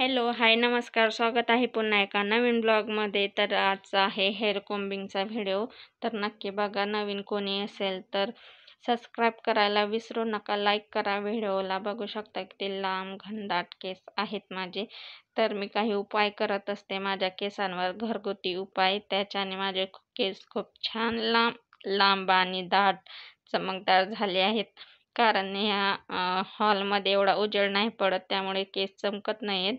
Hello, हाय, नमस्कार. स्वागत आहे पुन्हा एका नवीन ब्लॉगमध्ये. तर आजचा आहे हेअर कोम्बिंगचा व्हिडिओ. तर नक्की बघा. नवीन कोणी असेल तर सबस्क्राईब करायला विसरू नका. लाईक करा व्हिडिओला. बघू शकता की ते लांब घनदाट केस आहेत माझे. तर मी काही उपाय करत असते माझ्या केसांवर, घरगुती उपाय. त्याच्याने माझे केस खूप छान लांब आणि दाट चमकदार झाले आहेत. कारण ह्या हॉलमध्ये एवढा उजेड नाही पडत, त्यामुळे केस चमकत नाहीत.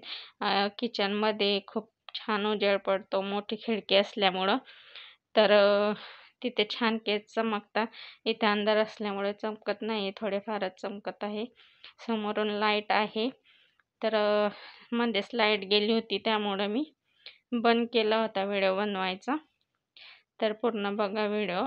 किचनमध्ये खूप छान उजेड पडतो, मोठी खिडकी असल्यामुळं. तर तिथे छान केस चमकतात. इथे अंधार असल्यामुळे चमकत नाही, थोडेफारच चमकत आहे. समोरून लाईट आहे, तर मध्येच लाईट गेली होती, त्यामुळं मी बंद केला होता व्हिडिओ बनवायचा. तर पूर्ण बघा व्हिडिओ.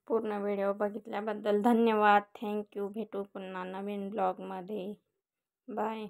पूर्ण व्हिडिओ बघितल्याबद्दल धन्यवाद. थँक्यू. भेटू पुन्हा नवीन ब्लॉगमध्ये. बाय.